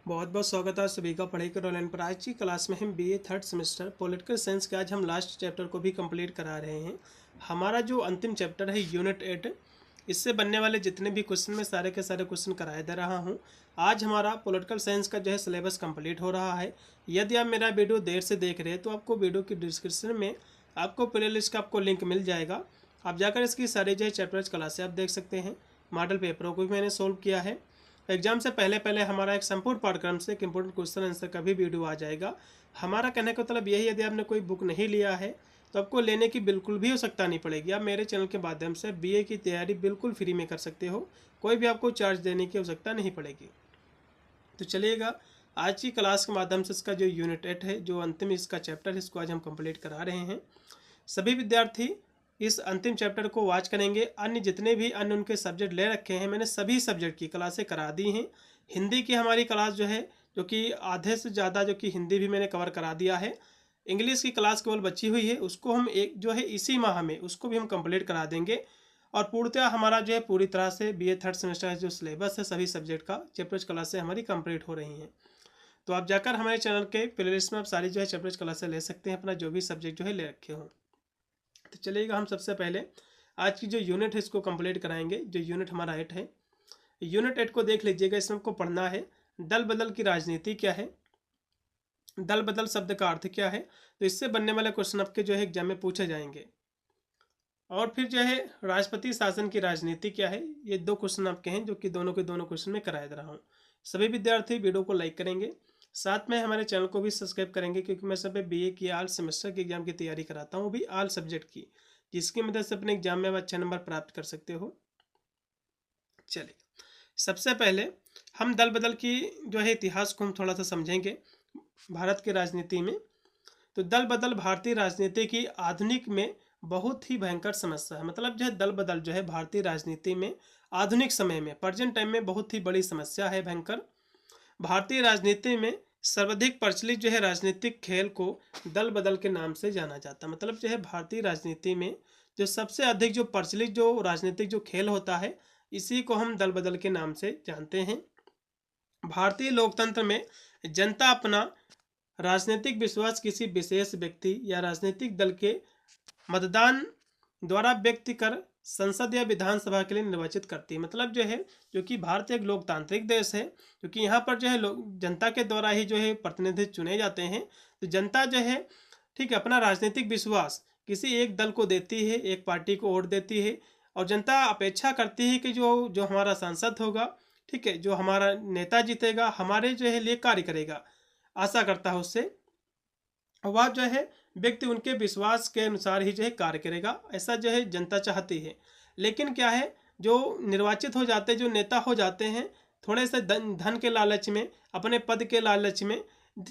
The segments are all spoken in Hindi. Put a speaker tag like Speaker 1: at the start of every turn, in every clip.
Speaker 1: बहुत बहुत स्वागत है सभी का पढ़ाई कर ऑनलाइन पर। आज की क्लास में हम BA third semester political science के आज हम लास्ट चैप्टर को भी कंप्लीट करा रहे हैं। हमारा जो अंतिम चैप्टर है यूनिट 8, इससे बनने वाले जितने भी क्वेश्चन मैं सारे के सारे क्वेश्चन कराए दे रहा हूँ। आज हमारा पॉलिटिकल साइंस का जो है सिलेबस कंप्लीट हो रहा है। यदि आप मेरा वीडियो देर से देख रहे हैं तो आपको वीडियो की डिस्क्रिप्शन में आपको प्ले लिस्ट का आपको लिंक मिल जाएगा। आप जाकर इसकी सारी जो है चैप्टर्स क्लासें आप देख सकते हैं। मॉडल पेपरों को भी मैंने सोल्व किया है। एग्जाम से पहले हमारा एक संपूर्ण पाठ्यक्रम से एक इंपॉर्टेंट क्वेश्चन आंसर का भी वीडियो आ जाएगा। हमारा कहने का मतलब यही, यदि आपने कोई बुक नहीं लिया है तो आपको लेने की बिल्कुल भी आवश्यकता नहीं पड़ेगी। आप मेरे चैनल के माध्यम से बीए की तैयारी बिल्कुल फ्री में कर सकते हो, कोई भी आपको चार्ज देने की आवश्यकता नहीं पड़ेगी। तो चलिएगा, आज की क्लास के माध्यम से इसका जो यूनिट 8 है, जो अंतिम इसका चैप्टर है, इसको आज हम कंप्लीट करा रहे हैं। सभी विद्यार्थी इस अंतिम चैप्टर को वॉच करेंगे। अन्य जितने भी अन्य उनके सब्जेक्ट ले रखे हैं, मैंने सभी सब्जेक्ट की क्लासें करा दी हैं। हिंदी की हमारी क्लास जो है, जो कि आधे से ज़्यादा जो कि हिंदी भी मैंने कवर करा दिया है। इंग्लिश की क्लास केवल बची हुई है, उसको हम एक जो है इसी माह में उसको भी हम कंप्लीट करा देंगे। और पूर्णतः हमारा जो है पूरी तरह से बीए थर्ड सेमेस्टर का जो सिलेबस है सभी सब्जेक्ट का चैप्टर्स क्लासें हमारी कंप्लीट हो रही हैं। तो आप जाकर हमारे चैनल के प्लेलिस्ट में आप सारी जो है चैप्टर्स क्लासें ले सकते हैं, अपना जो भी सब्जेक्ट जो है ले रखे हों। तो चलिएगा, हम सबसे पहले आज की जो यूनिट है इसको कंप्लीट कराएंगे। जो यूनिट हमारा 8 है, यूनिट 8 को देख लीजिएगा। इसमें आपको पढ़ना है दल बदल की राजनीति क्या है, दल बदल शब्द का अर्थ क्या है। तो इससे बनने वाले क्वेश्चन आपके जो है एग्जाम में पूछे जाएंगे। और फिर जो है राष्ट्रपति शासन की राजनीति क्या है, ये दो क्वेश्चन आपके हैं जो कि दोनों के दोनों क्वेश्चन में करा दे रहा हूँ। सभी विद्यार्थी वीडियो को लाइक करेंगे, साथ में हमारे चैनल को भी सब्सक्राइब करेंगे, क्योंकि मैं सब बीए की ऑल सेमेस्टर के एग्जाम की तैयारी कराता हूँ, भी ऑल सब्जेक्ट की, जिसकी मदद से अपने एग्जाम में आप अच्छे नंबर प्राप्त कर सकते हो। चलिए, सबसे पहले हम दल बदल की जो है इतिहास को हम थोड़ा सा समझेंगे भारत की राजनीति में। तो दल बदल भारतीय राजनीति की आधुनिक में बहुत ही भयंकर समस्या है। मतलब जो है दल बदल जो है भारतीय राजनीति में आधुनिक समय में प्रेजेंट टाइम में बहुत ही बड़ी समस्या है, भयंकर। भारतीय राजनीति में सर्वाधिक प्रचलित जो है राजनीतिक खेल को दल बदल के नाम से जाना जाता है। मतलब जो है भारतीय राजनीति में जो सबसे अधिक जो प्रचलित जो राजनीतिक जो खेल होता है, इसी को हम दल बदल के नाम से जानते हैं। भारतीय लोकतंत्र में जनता अपना राजनीतिक विश्वास किसी विशेष व्यक्ति या राजनीतिक दल के मतदान द्वारा व्यक्त कर संसद या विधानसभा के लिए निर्वाचित करती है। मतलब जो है, जो कि भारत एक लोकतांत्रिक देश है, क्योंकि यहाँ पर जो है जनता के द्वारा ही जो है प्रतिनिधि चुने जाते हैं। तो जनता जो है, ठीक है, अपना राजनीतिक विश्वास किसी एक दल को देती है, एक पार्टी को वोट देती है। और जनता अपेक्षा करती है कि जो जो हमारा सांसद होगा, ठीक है, जो हमारा नेता जीतेगा, हमारे जो है लिए कार्य करेगा, आशा करता है उससे, वह जो है व्यक्ति उनके विश्वास के अनुसार ही जो है कार्य करेगा, ऐसा जो है जनता चाहती है। लेकिन क्या है, जो निर्वाचित हो जाते हैं, जो नेता हो जाते हैं, थोड़े से धन के लालच में, अपने पद के लालच में,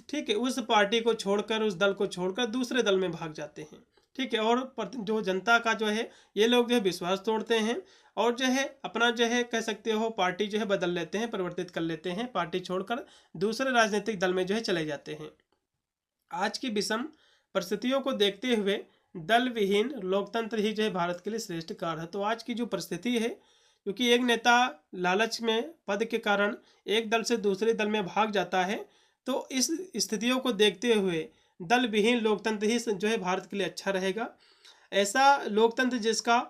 Speaker 1: ठीक है, उस पार्टी को छोड़कर, उस दल को छोड़कर दूसरे दल में भाग जाते हैं। ठीक है, और जो जनता का जो है ये लोग जो है विश्वास तोड़ते हैं और जो है अपना जो है कह सकते हो पार्टी जो है बदल लेते हैं, परिवर्तित कर लेते हैं, पार्टी छोड़कर दूसरे राजनीतिक दल में जो है चले जाते हैं। आज की विषम परिस्थितियों को देखते हुए दल विहीन लोकतंत्र ही जो है भारत के लिए श्रेष्ठ कार्य है। तो आज की जो परिस्थिति है, क्योंकि एक नेता लालच में पद के कारण एक दल से दूसरे दल में भाग जाता है, तो इस स्थितियों को देखते हुए दल विहीन लोकतंत्र ही जो है भारत के लिए अच्छा रहेगा। ऐसा लोकतंत्र जिसका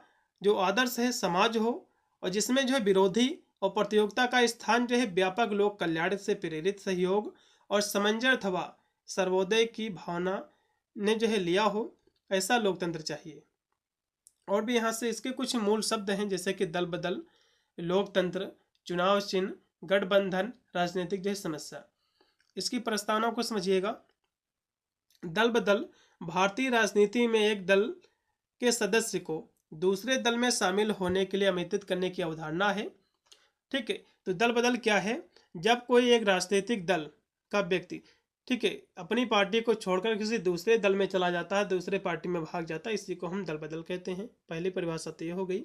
Speaker 1: जो आदर्श है समाज हो, और जिसमें जो है विरोधी और प्रतियोगिता का स्थान जो है व्यापक लोक कल्याण से प्रेरित सहयोग और समंजस अथवा सर्वोदय की भावना ने जो है लिया हो, ऐसा लोकतंत्र चाहिए। और भी यहाँ से इसके कुछ मूल शब्द हैं, जैसे कि दल बदल, लोकतंत्र, चुनाव चिन्ह, गठबंधन, राजनीतिक जो है समस्या। इसकी प्रस्तावना को समझिएगा। दल बदल भारतीय राजनीति में एक दल के सदस्य को दूसरे दल में शामिल होने के लिए आमंत्रित करने की अवधारणा है। ठीक है, तो दल बदल क्या है, जब कोई एक राजनीतिक दल का व्यक्ति, ठीक है, अपनी पार्टी को छोड़कर किसी दूसरे दल में चला जाता है, दूसरे पार्टी में भाग जाता है, इसी को हम दल बदल कहते हैं। पहली परिभाषा तो ये हो गई।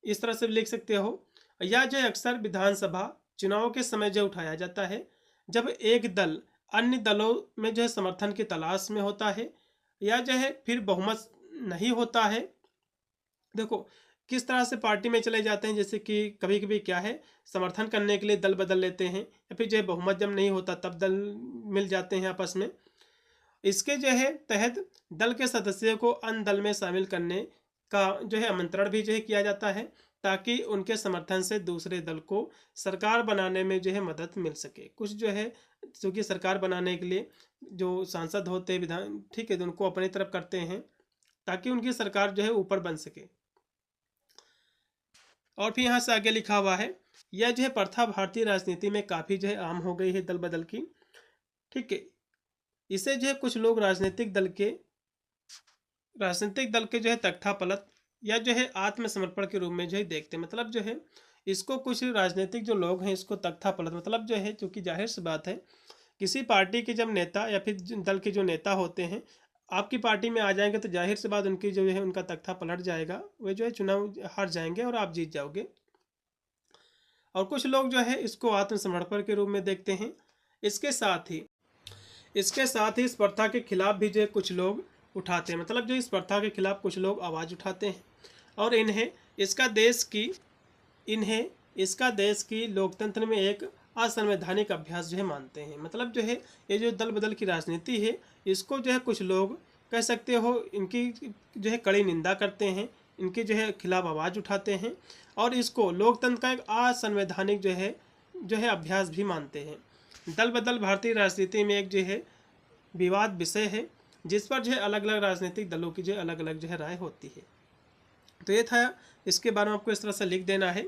Speaker 1: इस तरह से लिख सकते हो। या जो अक्सर विधानसभा चुनाव के समय जो उठाया जाता है, जब एक दल अन्य दलों में जो है समर्थन की तलाश में होता है, या जो है फिर बहुमत नहीं होता है। देखो, किस तरह से पार्टी में चले जाते हैं, जैसे कि कभी कभी क्या है, समर्थन करने के लिए दल बदल लेते हैं, या फिर जो है बहुमत जब नहीं होता तब दल मिल जाते हैं आपस में। इसके जो है तहत दल के सदस्यों को अन्य दल में शामिल करने का जो है आमंत्रण भी जो है किया जाता है, ताकि उनके समर्थन से दूसरे दल को सरकार बनाने में जो है मदद मिल सके। कुछ जो है क्योंकि सरकार बनाने के लिए जो सांसद होते हैं विधान, ठीक है, तो उनको अपनी तरफ करते हैं ताकि उनकी सरकार जो है ऊपर बन सके। और फिर यहाँ से आगे लिखा हुआ है, यह जो है प्रथा भारतीय राजनीति में काफ़ी जो है आम हो गई है दल बदल की, ठीक है। इसे जो है कुछ लोग राजनीतिक दल के जो है तख्ता पलट या जो है आत्मसमर्पण के रूप में जो है देखते हैं। मतलब जो है इसको कुछ राजनीतिक जो लोग हैं इसको तख्ता पलट, मतलब जो है, क्योंकि जाहिर सी बात है किसी पार्टी के जब नेता या फिर दल के जो नेता होते हैं आपकी पार्टी में आ जाएंगे तो जाहिर सी बात उनकी जो है उनका तख्ता पलट जाएगा, वे जो है चुनाव हार जाएंगे और आप जीत जाओगे। और कुछ लोग जो है इसको आत्मसमर्पण के रूप में देखते हैं। इसके साथ ही इस प्रथा के खिलाफ भी जो है कुछ लोग उठाते हैं, मतलब जो इस प्रथा के खिलाफ कुछ लोग आवाज़ उठाते हैं और इन्हें इसका देश की लोकतंत्र में एक असंवैधानिक अभ्यास जो है मानते हैं। मतलब जो है ये जो दल बदल की राजनीति है इसको जो है कुछ लोग कह सकते हो इनकी जो है कड़ी निंदा करते हैं, इनके जो है खिलाफ आवाज़ उठाते हैं और इसको लोकतंत्र का एक असंवैधानिक जो है अभ्यास भी मानते हैं। दल बदल भारतीय राजनीति में एक जो है विवाद विषय है जिस पर जो है अलग अलग राजनीतिक दलों की जो अलग अलग जो है राय होती है। तो ये था, इसके बारे में आपको इस तरह से लिख देना है।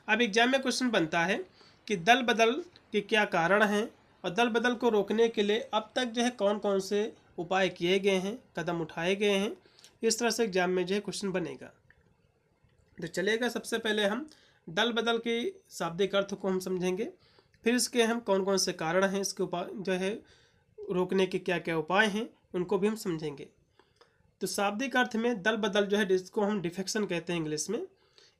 Speaker 1: अब एग्जाम में क्वेश्चन बनता है कि दल बदल के क्या कारण हैं और दल बदल को रोकने के लिए अब तक जो है कौन कौन से उपाय किए गए हैं, कदम उठाए गए हैं। इस तरह से एग्जाम में जो है क्वेश्चन बनेगा। तो चलेगा, सबसे पहले हम दल बदल के शाब्दिक अर्थ को हम समझेंगे, फिर इसके हम कौन कौन से कारण हैं, इसके उपाय जो है रोकने के क्या क्या उपाय हैं उनको भी हम समझेंगे। तो शाब्दिक अर्थ में दल बदल जो है जिसको हम डिफेक्शन कहते हैं इंग्लिश में,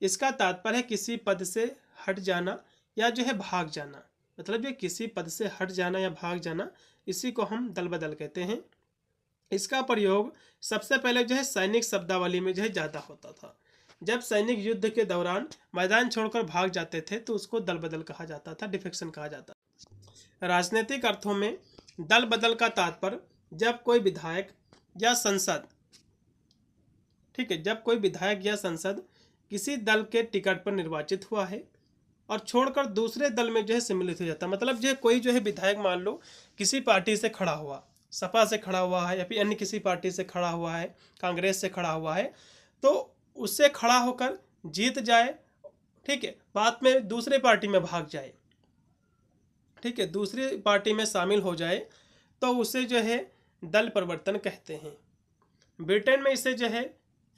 Speaker 1: इसका तात्पर्य है किसी पद से हट जाना या जो है भाग जाना। मतलब ये किसी पद से हट जाना या भाग जाना, इसी को हम दल बदल कहते हैं। इसका प्रयोग सबसे पहले जो है सैनिक शब्दावली में जो है ज़्यादा होता था। जब सैनिक युद्ध के दौरान मैदान छोड़कर भाग जाते थे तो उसको दल बदल कहा जाता था, डिफेक्शन कहा जाता था। राजनीतिक अर्थों में दल बदल का तात्पर्य जब कोई विधायक या सांसद, ठीक है, जब कोई विधायक या सांसद किसी दल के टिकट पर निर्वाचित हुआ है और छोड़कर दूसरे दल में जो है सम्मिलित हो जाता है। मतलब जो कोई जो है विधायक मान लो किसी पार्टी से खड़ा हुआ, सपा से खड़ा हुआ है या फिर अन्य किसी पार्टी से खड़ा हुआ है, कांग्रेस से खड़ा हुआ है, तो उससे खड़ा होकर जीत जाए, ठीक है, बाद में दूसरे पार्टी में भाग जाए, ठीक है, दूसरी पार्टी में शामिल हो जाए, तो उसे जो है दल परिवर्तन कहते हैं। ब्रिटेन में इसे जो है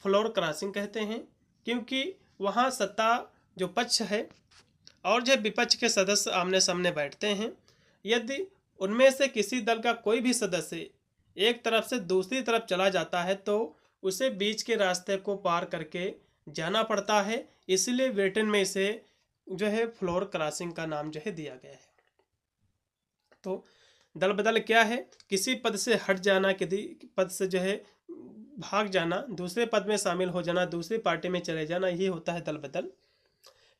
Speaker 1: फ्लोर क्रॉसिंग कहते हैं, क्योंकि वहाँ सत्ता जो पक्ष है और जो विपक्ष के सदस्य आमने सामने बैठते हैं। यदि उनमें से किसी दल का कोई भी सदस्य एक तरफ से दूसरी तरफ चला जाता है तो उसे बीच के रास्ते को पार करके जाना पड़ता है, इसलिए ब्रिटेन में इसे जो है फ्लोर क्रॉसिंग का नाम जो है दिया गया है। तो दल बदल क्या है? किसी पद से हट जाना, किसी पद से जो है भाग जाना, दूसरे पद में शामिल हो जाना, दूसरी पार्टी में चले जाना, ये होता है दल बदल।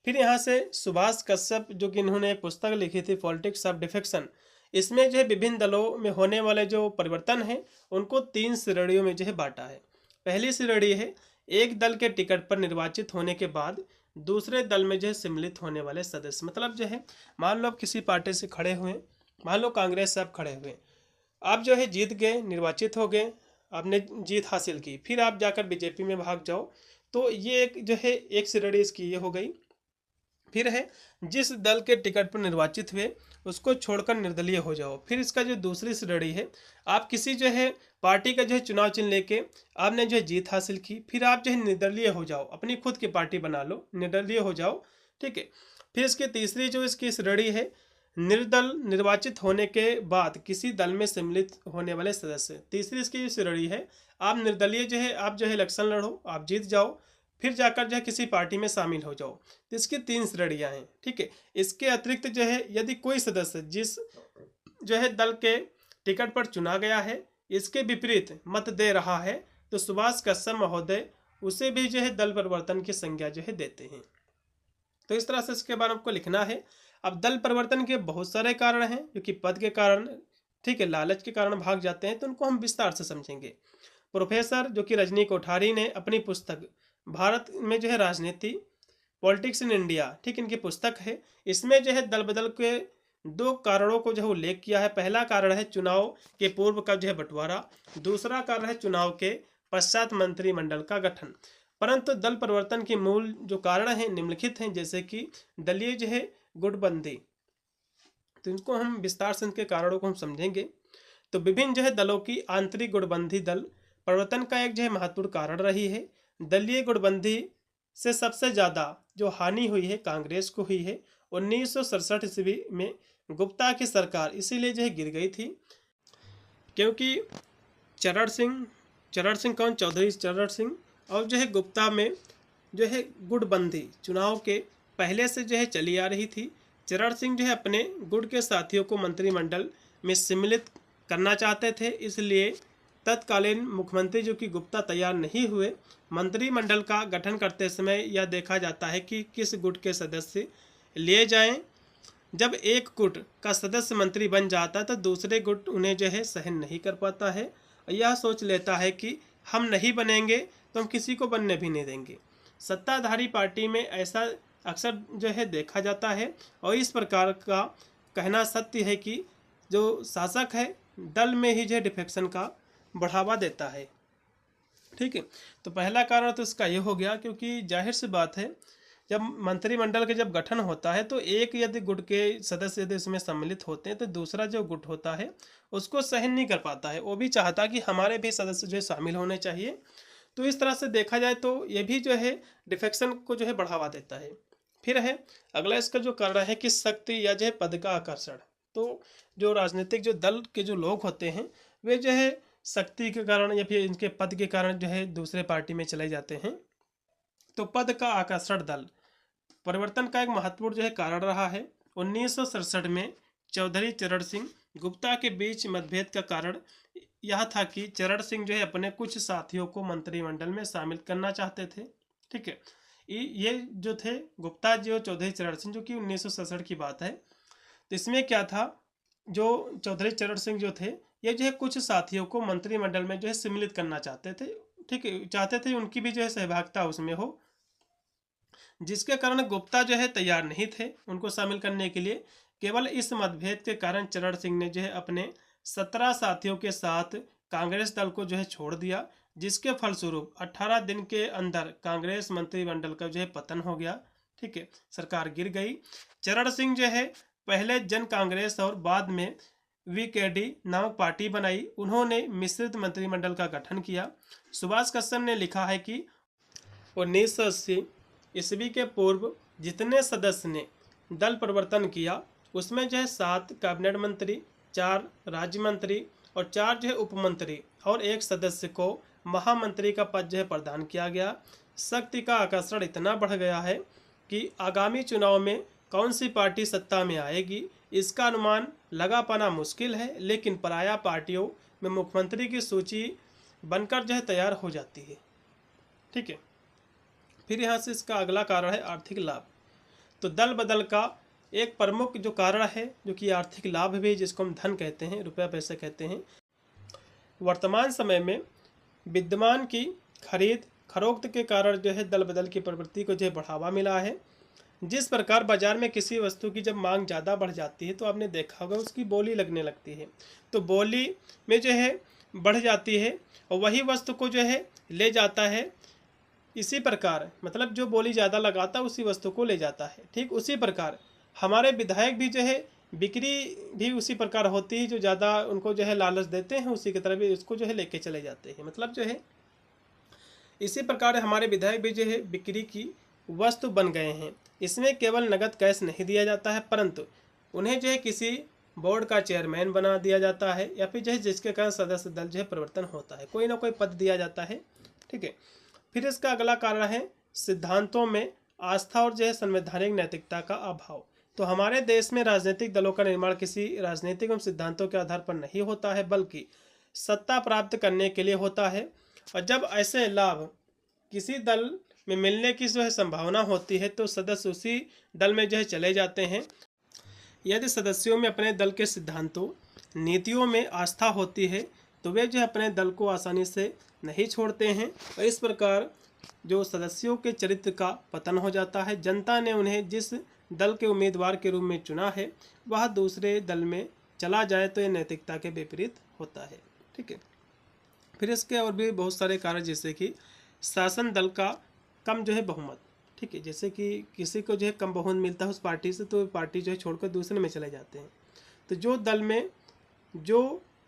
Speaker 1: फिर यहाँ से सुभाष कश्यप जो कि इन्होंने एक पुस्तक लिखी थी पॉलिटिक्स ऑफ डिफेक्शन, इसमें जो है विभिन्न दलों में होने वाले जो परिवर्तन है उनको 3 श्रेणियों में जो है बांटा है। पहली श्रेणी है एक दल के टिकट पर निर्वाचित होने के बाद दूसरे दल में जो है सम्मिलित होने वाले सदस्य। मतलब जो है मान लो आप किसी पार्टी से खड़े हुए, मान लो कांग्रेस से आप खड़े हुए, आप जो है जीत गए, निर्वाचित हो गए, आपने जीत हासिल की, फिर आप जाकर बीजेपी में भाग जाओ, तो ये एक जो है एक श्रेणी इसकी ये हो गई। फिर है जिस दल के टिकट पर निर्वाचित हुए उसको छोड़कर निर्दलीय हो जाओ। फिर इसका जो दूसरी श्रेणी है, आप किसी जो है पार्टी का जो है चुनाव चिन्ह लेके आपने जो है जीत हासिल की, फिर आप जो है निर्दलीय हो जाओ, अपनी खुद की पार्टी बना लो, निर्दलीय हो जाओ, ठीक है। फिर इसकी तीसरी जो इसकी श्रेणी है निर्दल निर्वाचित होने के बाद किसी दल में सम्मिलित होने वाले सदस्य। तीसरी इसकी श्रेणी है आप निर्दलीय जो है आप जो है इलेक्शन लड़ो, आप जीत जाओ, फिर जाकर जो है किसी पार्टी में शामिल हो जाओ। तो इसकी 3 श्रेणियाँ हैं, ठीक है। इसके अतिरिक्त जो है यदि कोई सदस्य जिस जो है दल के टिकट पर चुना गया है इसके विपरीत मत दे रहा है तो सुभाष कश्यप महोदय उसे भी जो है दल परिवर्तन की संज्ञा जो है देते हैं। तो इस तरह से इसके बारे में आपको लिखना है। अब दल परिवर्तन के बहुत सारे कारण हैं, जो कि पद के कारण, ठीक है, लालच के कारण भाग जाते हैं, तो उनको हम विस्तार से समझेंगे। प्रोफेसर जो कि रजनी कोठारी ने अपनी पुस्तक भारत में जो है राजनीति, पॉलिटिक्स इन इंडिया, ठीक, इनकी पुस्तक है, इसमें जो है दल बदल के 2 कारणों को जो है उल्लेख किया है। पहला कारण है चुनाव के पूर्व का जो है बंटवारा, दूसरा कारण है चुनाव के पश्चात मंत्रिमंडल का गठन। परंतु दल परिवर्तन के मूल जो कारण हैं निम्नलिखित हैं, जैसे कि दलीय जो है गुटबंदी, तो इनको हम विस्तार से इनके कारणों को हम समझेंगे। तो विभिन्न जो है दलों की आंतरिक गुटबंदी दल परिवर्तन का एक जो है महत्वपूर्ण कारण रही है। दलीय गुटबंदी से सबसे ज़्यादा जो हानि हुई है कांग्रेस को हुई है। 1967 ईस्वी में गुप्ता की सरकार इसीलिए जो है गिर गई थी, क्योंकि चरण सिंह कौन, चौधरी चरण सिंह और जो है गुप्ता में जो है गुटबंदी चुनाव के पहले से जो है चली आ रही थी। चरण सिंह जो है अपने गुट के साथियों को मंत्रिमंडल में सम्मिलित करना चाहते थे, इसलिए तत्कालीन मुख्यमंत्री जो कि गुप्ता तैयार नहीं हुए। मंत्रिमंडल का गठन करते समय यह देखा जाता है कि किस गुट के सदस्य लिए जाएं। जब एक गुट का सदस्य मंत्री बन जाता है तो दूसरे गुट उन्हें जो है सहन नहीं कर पाता है, यह सोच लेता है कि हम नहीं बनेंगे तो हम किसी को बनने भी नहीं देंगे। सत्ताधारी पार्टी में ऐसा अक्सर जो है देखा जाता है, और इस प्रकार का कहना सत्य है कि जो शासक है दल में ही जो है डिफेक्शन का बढ़ावा देता है। ठीक है, तो पहला कारण तो इसका ये हो गया, क्योंकि जाहिर सी बात है जब मंत्रिमंडल के जब गठन होता है तो एक यदि गुट के सदस्य यदि उसमें सम्मिलित होते हैं तो दूसरा जो गुट होता है उसको सहन नहीं कर पाता है, वो भी चाहता कि हमारे भी सदस्य जो है शामिल होने चाहिए। तो इस तरह से देखा जाए तो ये भी जो है डिफेक्शन को जो है बढ़ावा देता है। फिर है अगला इसका जो कारण है कि शक्ति या जो है पद का आकर्षण। तो जो राजनीतिक जो दल के जो लोग होते हैं वे जो है शक्ति के कारण या फिर इनके पद के कारण जो है दूसरे पार्टी में चले जाते हैं। तो पद का आकर्षण दल परिवर्तन का एक महत्वपूर्ण जो है कारण रहा है। 1967 में चौधरी चरण सिंह गुप्ता के बीच मतभेद का कारण यह था कि चरण सिंह जो है अपने कुछ साथियों को मंत्रिमंडल में शामिल करना चाहते थे। ठीक है, ये जो थे गुप्ता जी और चौधरी चरण सिंह, जो कि 1967 की बात है, तो इसमें क्या था, जो चौधरी चरण सिंह जो थे ये जो है कुछ साथियों को मंत्रिमंडल में जो है सम्मिलित करना चाहते थे। ठीक है, चाहते थे उनकी भी जो है सहभागिता उसमें हो, जिसके कारण गुप्ता जो है तैयार नहीं थे उनको शामिल करने के लिए। केवल इस मतभेद के कारण चरण सिंह ने जो है अपने 17 साथियों के साथ कांग्रेस दल को जो है छोड़ दिया, जिसके फलस्वरूप 18 दिन के अंदर कांग्रेस मंत्रिमंडल का जो है पतन हो गया। ठीक है, सरकार गिर गई। चरण सिंह जो है पहले जन कांग्रेस और बाद में वीकेडी नामक पार्टी बनाई। उन्होंने मिश्रित मंत्रिमंडल का गठन किया। सुभाष कश्यप ने लिखा है कि 1980 ईस्वी के पूर्व जितने सदस्य ने दल परिवर्तन किया उसमें जो है 7 कैबिनेट मंत्री, 4 राज्य मंत्री और 4 जो है उपमंत्री और 1 सदस्य को महामंत्री का पद जो है प्रदान किया गया। शक्ति का आकर्षण इतना बढ़ गया है कि आगामी चुनाव में कौन सी पार्टी सत्ता में आएगी इसका अनुमान लगा पाना मुश्किल है, लेकिन पराया पार्टियों में मुख्यमंत्री की सूची बनकर जो है तैयार हो जाती है। ठीक है, फिर यहाँ से इसका अगला कारण है आर्थिक लाभ। तो दल बदल का एक प्रमुख जो कारण है जो कि आर्थिक लाभ भी, जिसको हम धन कहते हैं, रुपया पैसे कहते हैं। वर्तमान समय में विद्यमान की खरीद फरोख्त के कारण जो है दल बदल की प्रवृत्ति को जो है बढ़ावा मिला है। जिस प्रकार बाजार में किसी वस्तु की जब मांग ज़्यादा बढ़ जाती है तो आपने देखा होगा उसकी बोली लगने लगती है, तो बोली में जो है बढ़ जाती है और वही वस्तु को जो है ले जाता है। इसी प्रकार मतलब जो बोली ज़्यादा लगाता है उसी वस्तु को ले जाता है। ठीक उसी प्रकार हमारे विधायक भी जो है बिक्री भी उसी प्रकार होती है, जो ज़्यादा उनको जो है लालच देते हैं उसी की तरह भी उसको जो है लेके चले जाते हैं। मतलब जो है इसी प्रकार हमारे विधायक भी जो है बिक्री की वस्तु बन गए हैं। इसमें केवल नगद कैश नहीं दिया जाता है, परंतु उन्हें जो है किसी बोर्ड का चेयरमैन बना दिया जाता है या फिर जो है जिसके कारण सदस्य दल जो है परिवर्तन होता है, कोई ना कोई पद दिया जाता है। ठीक है, फिर इसका अगला कारण है सिद्धांतों में आस्था और जो है संवैधानिक नैतिकता का अभाव। तो हमारे देश में राजनीतिक दलों का निर्माण किसी राजनीतिक एवं सिद्धांतों के आधार पर नहीं होता है, बल्कि सत्ता प्राप्त करने के लिए होता है। और जब ऐसे लाभ किसी दल में मिलने की जो है संभावना होती है तो सदस्य उसी दल में जो है चले जाते हैं। यदि सदस्यों में अपने दल के सिद्धांतों नीतियों में आस्था होती है तो वे जो है अपने दल को आसानी से नहीं छोड़ते हैं और इस प्रकार जो सदस्यों के चरित्र का पतन हो जाता है। जनता ने उन्हें जिस दल के उम्मीदवार के रूप में चुना है वह दूसरे दल में चला जाए तो यह नैतिकता के विपरीत होता है। ठीक है, फिर इसके और भी बहुत सारे कारण, जैसे कि शासन दल का कम जो है बहुमत। ठीक है, जैसे कि किसी को जो है कम बहुमत मिलता है उस पार्टी से तो पार्टी जो है छोड़कर दूसरे में चले जाते हैं। तो जो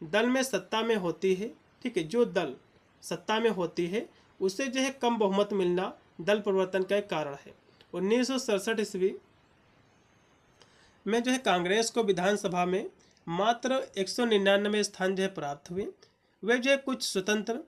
Speaker 1: दल में सत्ता में होती है, ठीक है, जो दल सत्ता में होती है उसे जो है कम बहुमत मिलना दल परिवर्तन का एक कारण है। 1967 ईस्वी में जो है कांग्रेस को विधानसभा में मात्र 199 स्थान जो है प्राप्त हुए। वे जो है कुछ स्वतंत्र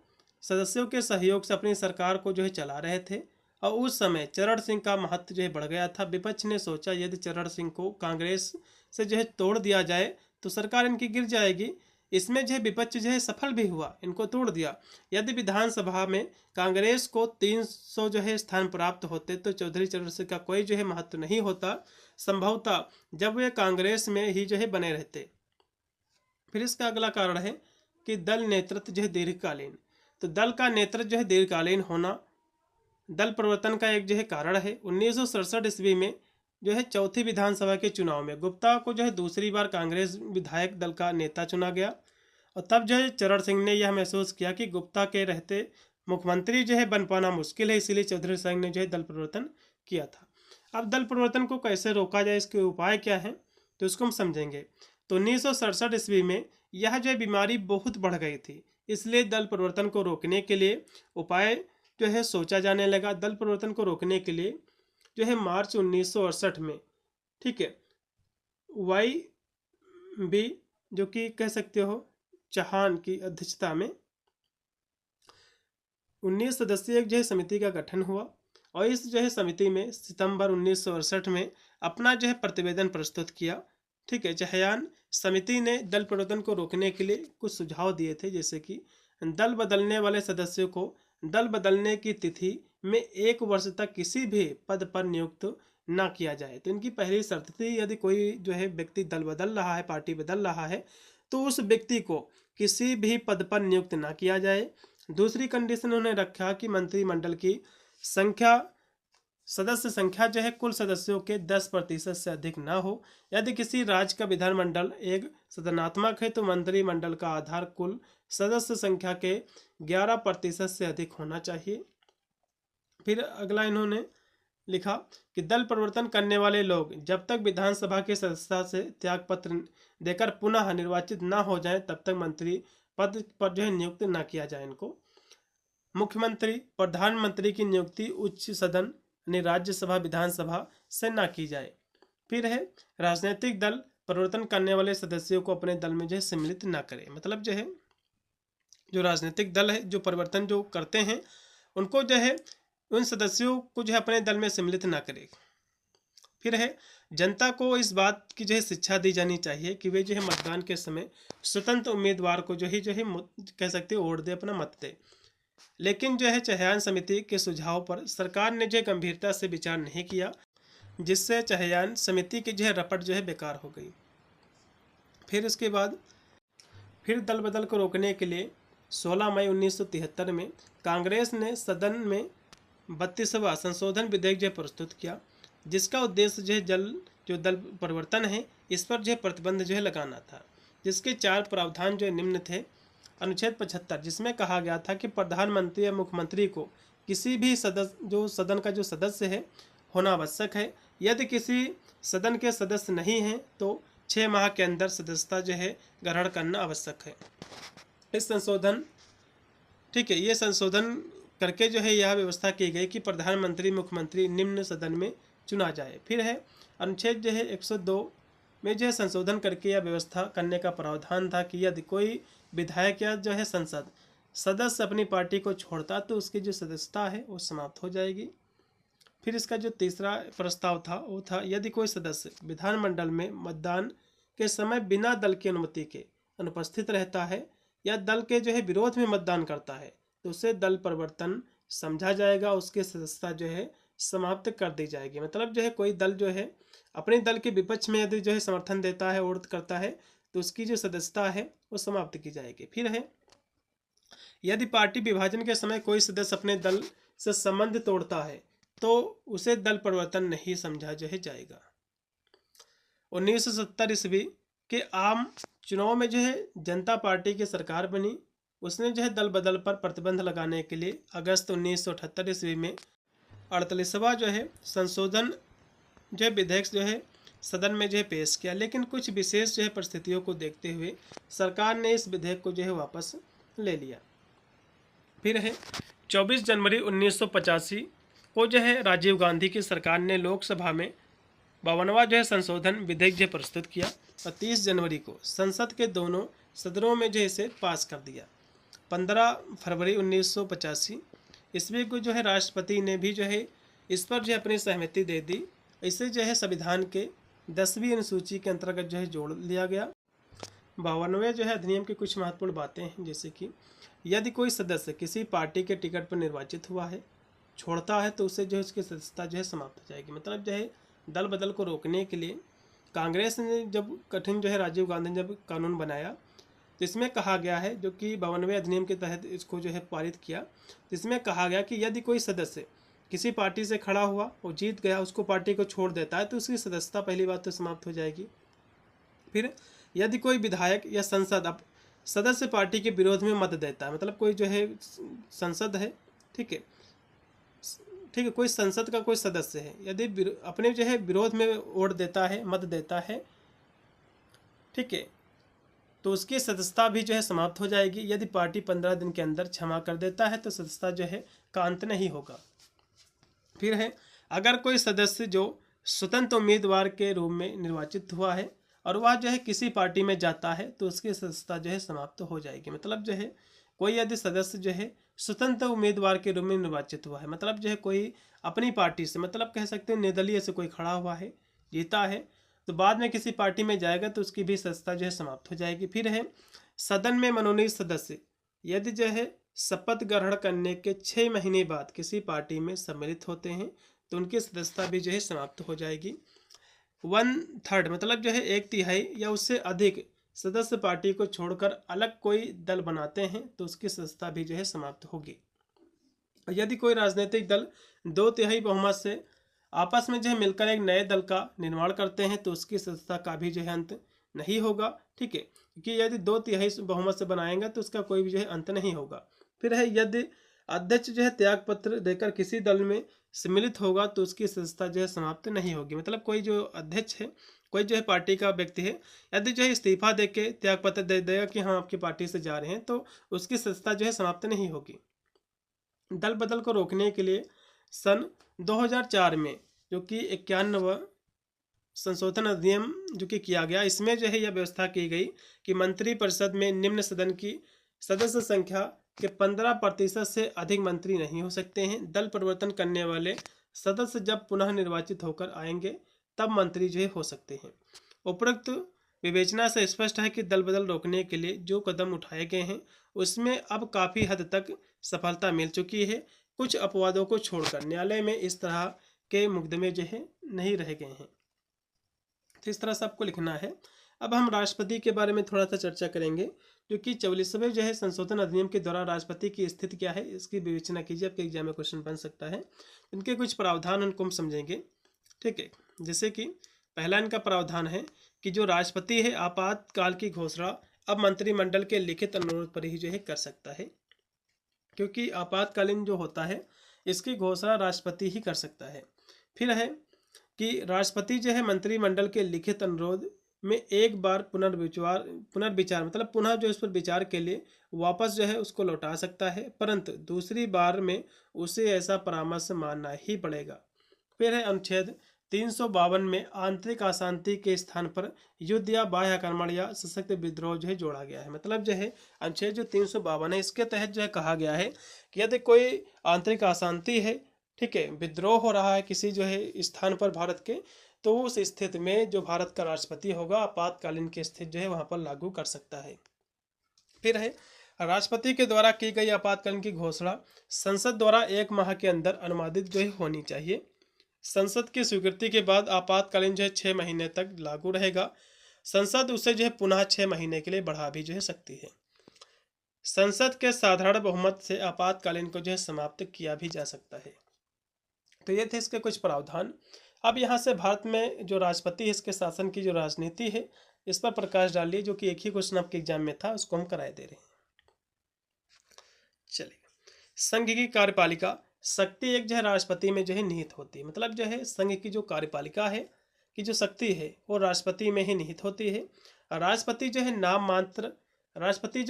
Speaker 1: सदस्यों के सहयोग से अपनी सरकार को जो है चला रहे थे और उस समय चरण सिंह का महत्व जो है बढ़ गया था। विपक्ष ने सोचा यदि चरण सिंह को कांग्रेस से जो है तोड़ दिया जाए तो सरकार इनकी गिर जाएगी। इसमें जो है विपक्ष जो है सफल भी हुआ, इनको तोड़ दिया। यदि विधानसभा में कांग्रेस को 300 जो है स्थान प्राप्त होते तो चौधरी चरण सिंह का कोई जो है महत्व नहीं होता, संभवतः जब वे कांग्रेस में ही जो है बने रहते। फिर इसका अगला कारण है कि दल नेतृत्व जो है दीर्घकालीन। तो दल का नेतृत्व जो है दीर्घकालीन होना दल परिवर्तन का एक जो है कारण है। 1967 ईस्वी में जो है चौथी विधानसभा के चुनाव में गुप्ता को जो है दूसरी बार कांग्रेस विधायक दल का नेता चुना गया और तब जो है चरण सिंह ने यह महसूस किया कि गुप्ता के रहते मुख्यमंत्री जो है बन पाना मुश्किल है, इसीलिए चौधरी सिंह ने जो है दल परिवर्तन किया था। अब दल परिवर्तन को कैसे रोका जाए, इसके उपाय क्या हैं, तो इसको हम समझेंगे। तो 1967 ईस्वी में यह जो है बीमारी बहुत बढ़ गई थी, इसलिए दल परिवर्तन को रोकने के लिए उपाय जो है सोचा जाने लगा। दल परिवर्तन को रोकने के लिए जो है मार्च 1968 में, ठीक है, YB जो कि कह सकते हो चौहान की अध्यक्षता में 19 सदस्यीय जो है समिति का गठन हुआ और इस जो है समिति में सितंबर 1968 में अपना जो है प्रतिवेदन प्रस्तुत किया। ठीक है, चौहान समिति ने दल परिवर्तन को रोकने के लिए कुछ सुझाव दिए थे, जैसे कि दल बदलने वाले सदस्यों को दल बदलने की तिथि में 1 वर्ष तक किसी भी पद पर नियुक्त ना किया जाए। तो इनकी पहली शर्त थी यदि कोई जो है व्यक्ति दल बदल रहा है, पार्टी बदल रहा है, तो उस व्यक्ति को किसी भी पद पर नियुक्त ना किया जाए। दूसरी कंडीशन उन्होंने रखा कि मंत्रिमंडल की सदस्य संख्या जो है कुल सदस्यों के 10% से अधिक ना हो। यदि किसी राज्य का विधानमंडल एक सदनात्मक है तो मंत्रिमंडल का आधार कुल सदस्य संख्या के 11% से अधिक होना चाहिए। फिर अगला इन्होंने लिखा कि दल परिवर्तन करने वाले लोग जब तक विधानसभा के सदस्यता से त्याग पत्र देकर पुनः निर्वाचित ना हो जाएं तब तक मंत्री पद पर जो है नियुक्त ना किया जाए इनको। मुख्यमंत्री प्रधानमंत्री की नियुक्ति उच्च सदन यानी राज्यसभा विधानसभा से ना की जाए। फिर है राजनीतिक दल परिवर्तन करने वाले सदस्यों को अपने दल में जो है सम्मिलित ना करे। मतलब जो है जो राजनीतिक दल है जो परिवर्तन जो करते हैं उनको जो है उन सदस्यों को जो है अपने दल में सम्मिलित ना करे। फिर है जनता को इस बात की जो है शिक्षा दी जानी चाहिए कि वे जो है मतदान के समय स्वतंत्र उम्मीदवार को जो है कह सकते वोट दे, अपना मत दे। लेकिन जो है चौहान समिति के सुझाव पर सरकार ने जो गंभीरता से विचार नहीं किया, जिससे चौहान समिति की जो है रपट जो है बेकार हो गई। फिर इसके बाद फिर दल बदल को रोकने के लिए 16 मई 1973 में कांग्रेस ने सदन में 32वां संशोधन विधेयक जो प्रस्तुत किया, जिसका उद्देश्य जो दल परिवर्तन है इस पर जो है प्रतिबंध जो है लगाना था। जिसके 4 प्रावधान जो निम्न थे। अनुच्छेद 75 जिसमें कहा गया था कि प्रधानमंत्री या मुख्यमंत्री को किसी भी सदन का जो सदस्य है होना आवश्यक है। यदि किसी सदन के सदस्य नहीं हैं तो 6 माह के अंदर सदस्यता जो है ग्रहण करना आवश्यक है। इस संशोधन ठीक है, ये संशोधन करके जो है यह व्यवस्था की गई कि प्रधानमंत्री मुख्यमंत्री निम्न सदन में चुना जाए। फिर है अनुच्छेद जो है 102 में जो है संशोधन करके यह व्यवस्था करने का प्रावधान था कि यदि कोई विधायक या जो है संसद सदस्य अपनी पार्टी को छोड़ता तो उसकी जो सदस्यता है वो समाप्त हो जाएगी। फिर इसका जो तीसरा प्रस्ताव था वो था यदि कोई सदस्य विधानमंडल में मतदान के समय बिना दल की अनुमति के अनुपस्थित रहता है या दल के जो है विरोध में मतदान करता है तो उसे दल परिवर्तन समझा जाएगा, उसकी सदस्यता जो है समाप्त कर दी जाएगी। मतलब जो है कोई दल जो है अपने दल के विपक्ष में यदि जो है समर्थन देता है और करता है तो उसकी जो सदस्यता है वो समाप्त की जाएगी। फिर है यदि पार्टी विभाजन के समय कोई सदस्य अपने दल से संबंध तोड़ता है तो उसे दल परिवर्तन नहीं समझा जो है जाएगा। 1970 ईस्वी के आम चुनाव में जो है जनता पार्टी की सरकार बनी। उसने जो है दल बदल पर प्रतिबंध लगाने के लिए अगस्त 1978 ईस्वी में 48वां जो है संशोधन जो है विधेयक जो है सदन में जो है पेश किया, लेकिन कुछ विशेष जो है परिस्थितियों को देखते हुए सरकार ने इस विधेयक को जो है वापस ले लिया। फिर है 24 जनवरी 1985 को जो है राजीव गांधी की सरकार ने लोकसभा में 52वां जो है संशोधन विधेयक जो प्रस्तुत किया और 30 जनवरी को संसद के दोनों सदनों में जो है इसे पास कर दिया। 15 फरवरी 1985 ईस्वी को जो है राष्ट्रपति ने भी जो है इस पर जो है अपनी सहमति दे दी। इसे जो है संविधान के 10वीं अनुसूची के अंतर्गत जो है जोड़ लिया गया। 52वें जो है अधिनियम की कुछ महत्वपूर्ण बातें हैं, जैसे कि यदि कोई सदस्य किसी पार्टी के टिकट पर निर्वाचित हुआ है छोड़ता है तो उसे जो है उसकी सदस्यता जो है समाप्त हो जाएगी। मतलब जो है दल बदल को रोकने के लिए कांग्रेस ने जब कठिन जो है राजीव गांधी ने जब कानून बनाया तो इसमें कहा गया है, जो कि 52वें अधिनियम के तहत इसको जो है पारित किया, तो इसमें कहा गया कि यदि कोई सदस्य किसी पार्टी से खड़ा हुआ और जीत गया, उसको पार्टी को छोड़ देता है तो उसकी सदस्यता पहली बात तो समाप्त हो जाएगी। फिर यदि कोई विधायक या संसद अब सदस्य पार्टी के विरोध में मत देता है, मतलब कोई जो है संसद है, ठीक है, कोई संसद का कोई सदस्य है, यदि अपने जो है विरोध में वोट देता है, मत देता है, ठीक है, तो उसकी सदस्यता भी जो है समाप्त हो जाएगी। यदि पार्टी 15 दिन के अंदर क्षमा कर देता है तो सदस्यता जो है का अंत नहीं होगा। फिर है अगर कोई सदस्य जो स्वतंत्र उम्मीदवार के रूप में निर्वाचित हुआ है और वह जो है किसी पार्टी में जाता है तो उसकी सदस्यता जो है समाप्त हो जाएगी। मतलब जो है कोई यदि सदस्य जो है स्वतंत्र उम्मीदवार के रूप में निर्वाचित हुआ है, मतलब जो है कोई अपनी पार्टी से, मतलब कह सकते हैं निर्दलीय से कोई खड़ा हुआ है, जीता है, तो बाद में किसी पार्टी में जाएगा तो उसकी भी सदस्यता जो है समाप्त हो जाएगी। फिर है सदन में मनोनीत सदस्य यदि जो है शपथ ग्रहण करने के 6 महीने बाद किसी पार्टी में सम्मिलित होते हैं तो उनकी सदस्यता भी जो है समाप्त हो जाएगी। 1/3 मतलब जो है 1/3 या उससे अधिक सदस्य पार्टी को छोड़कर अलग कोई दल बनाते हैं तो उसकी सदस्यता भी जो है समाप्त होगी। यदि कोई राजनीतिक दल 2/3 बहुमत से आपस में जो है मिलकर एक नए दल का निर्माण करते हैं तो उसकी सदस्यता का भी जो है अंत नहीं होगा, ठीक है, क्योंकि यदि 2/3 बहुमत से बनाएंगे तो उसका कोई भी जो है अंत नहीं होगा। फिर है यदि अध्यक्ष जो है त्याग पत्र देकर किसी दल में सम्मिलित होगा तो उसकी सदस्यता जो है समाप्त नहीं होगी। मतलब कोई जो अध्यक्ष है, कोई जो है पार्टी का व्यक्ति है, यदि जो है इस्तीफा देके त्याग पत्र दे देगा कि हाँ आपकी पार्टी से जा रहे हैं तो उसकी सदस्यता जो है समाप्त नहीं होगी। दल बदल को रोकने के लिए सन 2004 में जो कि 51वां संशोधन अधिनियम जो कि किया गया, इसमें जो है यह व्यवस्था की गई कि मंत्रिपरिषद में निम्न सदन की सदस्य संख्या के 15% से अधिक मंत्री नहीं हो सकते हैं। दल परिवर्तन करने वाले सदस्य जब पुनः निर्वाचित होकर आएंगे तब मंत्री जो है हो सकते हैं। उपरोक्त विवेचना से स्पष्ट है कि दल बदल रोकने के लिए जो कदम उठाए गए हैं उसमें अब काफ़ी हद तक सफलता मिल चुकी है। कुछ अपवादों को छोड़कर न्यायालय में इस तरह के मुकदमे जो है नहीं रह गए हैं। तो इस तरह से आपको लिखना है। अब हम राष्ट्रपति के बारे में थोड़ा सा चर्चा करेंगे, जो कि 44वें जो है संशोधन अधिनियम के द्वारा राष्ट्रपति की स्थिति क्या है इसकी विवेचना कीजिए, आपके एग्जाम में क्वेश्चन बन सकता है। इनके कुछ प्रावधान उनको हम समझेंगे, ठीक है। जैसे कि पहला इनका प्रावधान है कि जो राष्ट्रपति है आपातकाल की घोषणा अब मंत्रिमंडल के लिखित अनुरोध पर ही जो है कर सकता है, क्योंकि आपातकालीन जो होता है इसकी घोषणा राष्ट्रपति ही कर सकता है। फिर है कि राष्ट्रपति जो है मंत्रिमंडल के लिखित अनुरोध में एक बार पुनर्विचार मतलब पुनः जो इस पर विचार के लिए वापस जो है उसको लौटा सकता है, परंतु दूसरी बार में उसे ऐसा परामर्श मानना ही पड़ेगा। फिर है अनुच्छेद 352 में आंतरिक अशांति के स्थान पर युद्ध या बाह्य आक्रमण या सशक्त विद्रोह जो है जोड़ा गया है। मतलब जो है अनुच्छेद जो 352 है इसके तहत जो है कहा गया है कि यदि कोई आंतरिक अशांति है, ठीक है, विद्रोह हो रहा है किसी जो है स्थान पर भारत के, तो उस स्थिति में जो भारत का राष्ट्रपति होगा आपातकालीन की स्थिति जो है वहाँ पर लागू कर सकता है। फिर है राष्ट्रपति के द्वारा की गई आपातकालीन की घोषणा संसद द्वारा 1 माह के अंदर अनुमोदित जो है होनी चाहिए। संसद की स्वीकृति के बाद आपातकालीन जो है 6 महीने तक लागू रहेगा। संसद उसे जो है पुनः 6 महीने के लिए बढ़ा भी जो है सकती है। संसद के साधारण बहुमत से आपातकालीन को जो है समाप्त किया भी जा सकता है। तो ये थे इसके कुछ प्रावधान। अब यहाँ से भारत में जो राष्ट्रपति है इसके शासन की जो राजनीति है इस पर प्रकाश डालिए, जो कि एक ही क्वेश्चन आपके एग्जाम में था, उसको हम कराए दे रहे हैं। चलिए, संघ की कार्यपालिका शक्ति एक जो है राष्ट्रपति में जो है निहित होती है। मतलब जो है संघ की जो कार्यपालिका है कि जो शक्ति है वो राष्ट्रपति में ही निहित होती है। राष्ट्रपति जो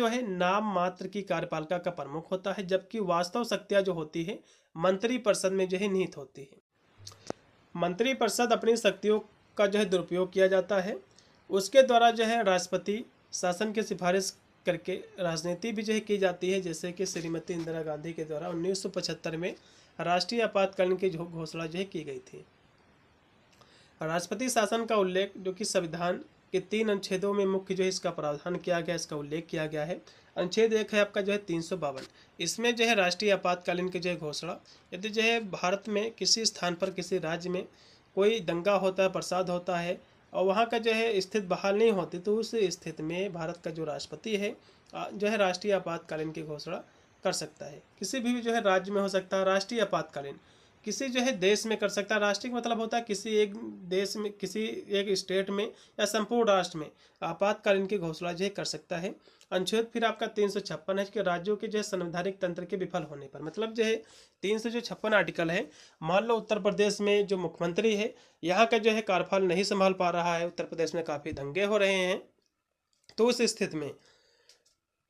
Speaker 1: है नाम मात्र की कार्यपालिका का प्रमुख होता है, जबकि वास्तव शक्तियाँ जो होती है मंत्रिपरिषद में जो है निहित होती है। मंत्रिपरिषद अपनी शक्तियों का जो है दुरुपयोग किया जाता है। उसके द्वारा जो है राष्ट्रपति शासन की सिफारिश करके राजनीति भी जो है की जाती है, जैसे कि श्रीमती इंदिरा गांधी के द्वारा 1975 में राष्ट्रीय आपातकालीन की घोषणा जो है की गई थी। राष्ट्रपति शासन का उल्लेख जो कि संविधान के 3 अनुच्छेदों में मुख्य जो है इसका प्रावधान किया गया, इसका उल्लेख किया गया है। अनुच्छेद 1 है आपका जो है 352। इसमें जो है राष्ट्रीय आपातकालीन की जो है घोषणा, यदि जो है भारत में किसी स्थान पर किसी राज्य में कोई दंगा होता है, प्रसाद होता है और वहाँ का जो है स्थिति बहाल नहीं होती, तो उस स्थिति में भारत का जो राष्ट्रपति है जो है राष्ट्रीय आपातकालीन की घोषणा कर सकता है। किसी भी जो है राज्य में हो सकता है राष्ट्रीय आपातकालीन, किसी जो है देश में कर सकता है। राष्ट्रीय का मतलब होता है किसी एक देश में, किसी एक स्टेट में या संपूर्ण राष्ट्र में आपातकालीन की घोषणा जो है कर सकता है। अनुच्छेद फिर आपका 356 है कि राज्यों के जो है संवैधानिक तंत्र के विफल होने पर, मतलब जो है 356 आर्टिकल है। मान लो उत्तर प्रदेश में जो मुख्यमंत्री है यहाँ का जो है कार्यभार नहीं संभाल पा रहा है, उत्तर प्रदेश में काफ़ी दंगे हो रहे हैं, तो उस स्थिति में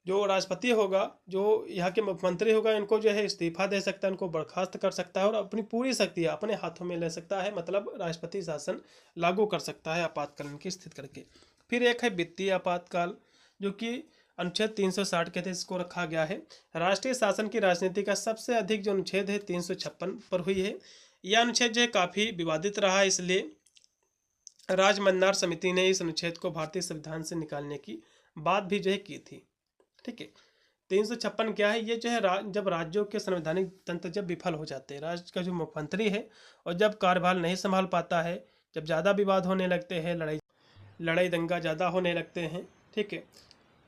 Speaker 1: जो राष्ट्रपति होगा, जो यहाँ के मुख्यमंत्री होगा, इनको जो है इस्तीफा दे सकता है, इनको बर्खास्त कर सकता है और अपनी पूरी शक्तियाँ अपने हाथों में ले सकता है। मतलब राष्ट्रपति शासन लागू कर सकता है आपातकालीन की स्थिति करके। फिर एक है वित्तीय आपातकाल, जो कि अनुच्छेद 360 के तहत इसको रखा गया है। राष्ट्रीय शासन की राजनीति का सबसे अधिक जो अनुच्छेद है 356 पर हुई है। यह अनुच्छेद जो है काफ़ी विवादित रहा, इसलिए राजमन्नार समिति ने इस अनुच्छेद को भारतीय संविधान से निकालने की बात भी जो है की थी। ठीक है, 356 क्या है? ये जो है जब राज्यों के संवैधानिक तंत्र जब विफल हो जाते हैं, राज्य का जो मुख्यमंत्री है और जब कार्यभार नहीं संभाल पाता है, जब ज़्यादा विवाद होने लगते हैं, लड़ाई दंगा ज़्यादा होने लगते हैं, ठीक है,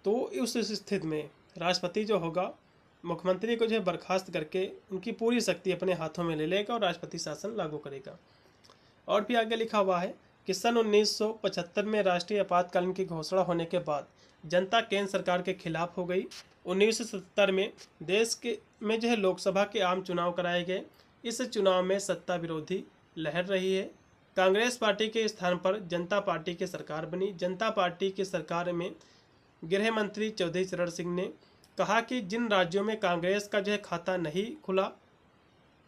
Speaker 1: तो उस स्थिति में राष्ट्रपति जो होगा मुख्यमंत्री को जो है बर्खास्त करके उनकी पूरी शक्ति अपने हाथों में ले लेगा और राष्ट्रपति शासन लागू करेगा। और भी आगे लिखा हुआ है कि सन 1975 में राष्ट्रीय आपातकालीन की घोषणा होने के बाद जनता केंद्र सरकार के खिलाफ हो गई। 1970 में देश के में जो है लोकसभा के आम चुनाव कराए गए। इस चुनाव में सत्ता विरोधी लहर रही है। कांग्रेस पार्टी के स्थान पर जनता पार्टी की सरकार बनी। जनता पार्टी की सरकार में गृह मंत्री चौधरी चरण सिंह ने कहा कि जिन राज्यों में कांग्रेस का जो है खाता नहीं खुला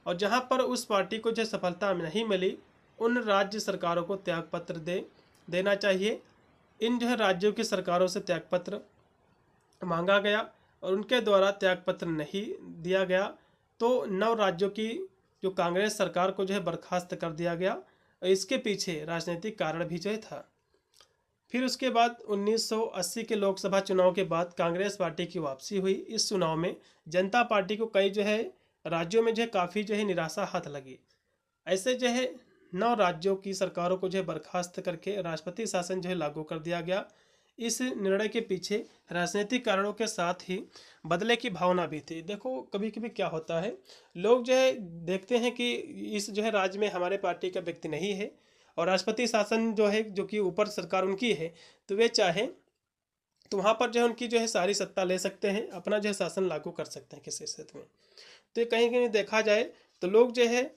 Speaker 1: और जहां पर उस पार्टी को जो सफलता नहीं मिली, उन राज्य सरकारों को त्यागपत्र देना चाहिए। इन जो है राज्यों की सरकारों से त्यागपत्र मांगा गया और उनके द्वारा त्यागपत्र नहीं दिया गया, तो 9 राज्यों की जो कांग्रेस सरकार को जो है बर्खास्त कर दिया गया और इसके पीछे राजनीतिक कारण भी जो है था। फिर उसके बाद 1980 के लोकसभा चुनाव के बाद कांग्रेस पार्टी की वापसी हुई। इस चुनाव में जनता पार्टी को कई जो है राज्यों में जो है काफ़ी जो है निराशा हाथ लगी। ऐसे जो है 9 राज्यों की सरकारों को जो है बर्खास्त करके राष्ट्रपति शासन जो है लागू कर दिया गया। इस निर्णय के पीछे राजनीतिक कारणों के साथ ही बदले की भावना भी थी। देखो कभी कभी क्या होता है, लोग जो है देखते हैं कि इस जो है राज्य में हमारे पार्टी का व्यक्ति नहीं है और राष्ट्रपति शासन जो है, जो कि ऊपर सरकार उनकी है, तो वे चाहें तो वहाँ पर जो है उनकी जो है सारी सत्ता ले सकते हैं, अपना जो है शासन लागू कर सकते हैं किसी स्थिति में। तो कहीं कहीं देखा जाए तो लोग जो है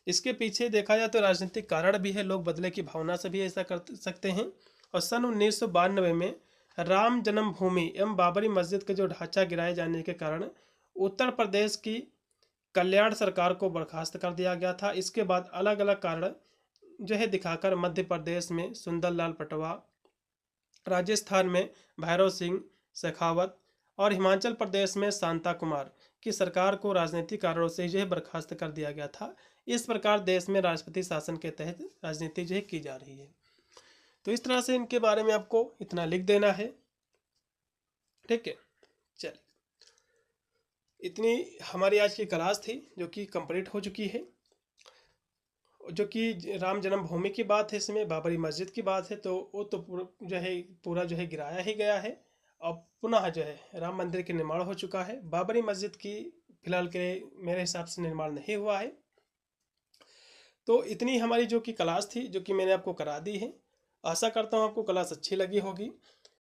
Speaker 1: इसके पीछे देखा जाए तो राजनीतिक कारण भी है, लोग बदले की भावना से भी ऐसा कर सकते हैं। और सन 1992 में राम जन्मभूमि एवं बाबरी मस्जिद का जो ढांचा गिराए जाने के कारण उत्तर प्रदेश की कल्याण सरकार को बर्खास्त कर दिया गया था। इसके बाद अलग अलग कारण जो है दिखाकर मध्य प्रदेश में सुंदरलाल पटवा, राजस्थान में भैरव सिंह शेखावत और हिमाचल प्रदेश में शांता कुमार की सरकार को राजनीतिक कारणों से जो है बर्खास्त कर दिया गया था। इस प्रकार देश में राष्ट्रपति शासन के तहत राजनीति जो है की जा रही है। तो इस तरह से इनके बारे में आपको इतना लिख देना है, ठीक है। चलिए, इतनी हमारी आज की क्लास थी जो कि कंप्लीट हो चुकी है, जो कि राम जन्मभूमि की बात है, इसमें बाबरी मस्जिद की बात है। तो वो तो पूरा जो है गिराया ही गया है। अब पुनः जो है राम मंदिर के निर्माण हो चुका है। बाबरी मस्जिद की फिलहाल के मेरे हिसाब से निर्माण नहीं हुआ है। तो इतनी हमारी जो कि क्लास थी जो कि मैंने आपको करा दी है। आशा करता हूँ आपको क्लास अच्छी लगी होगी।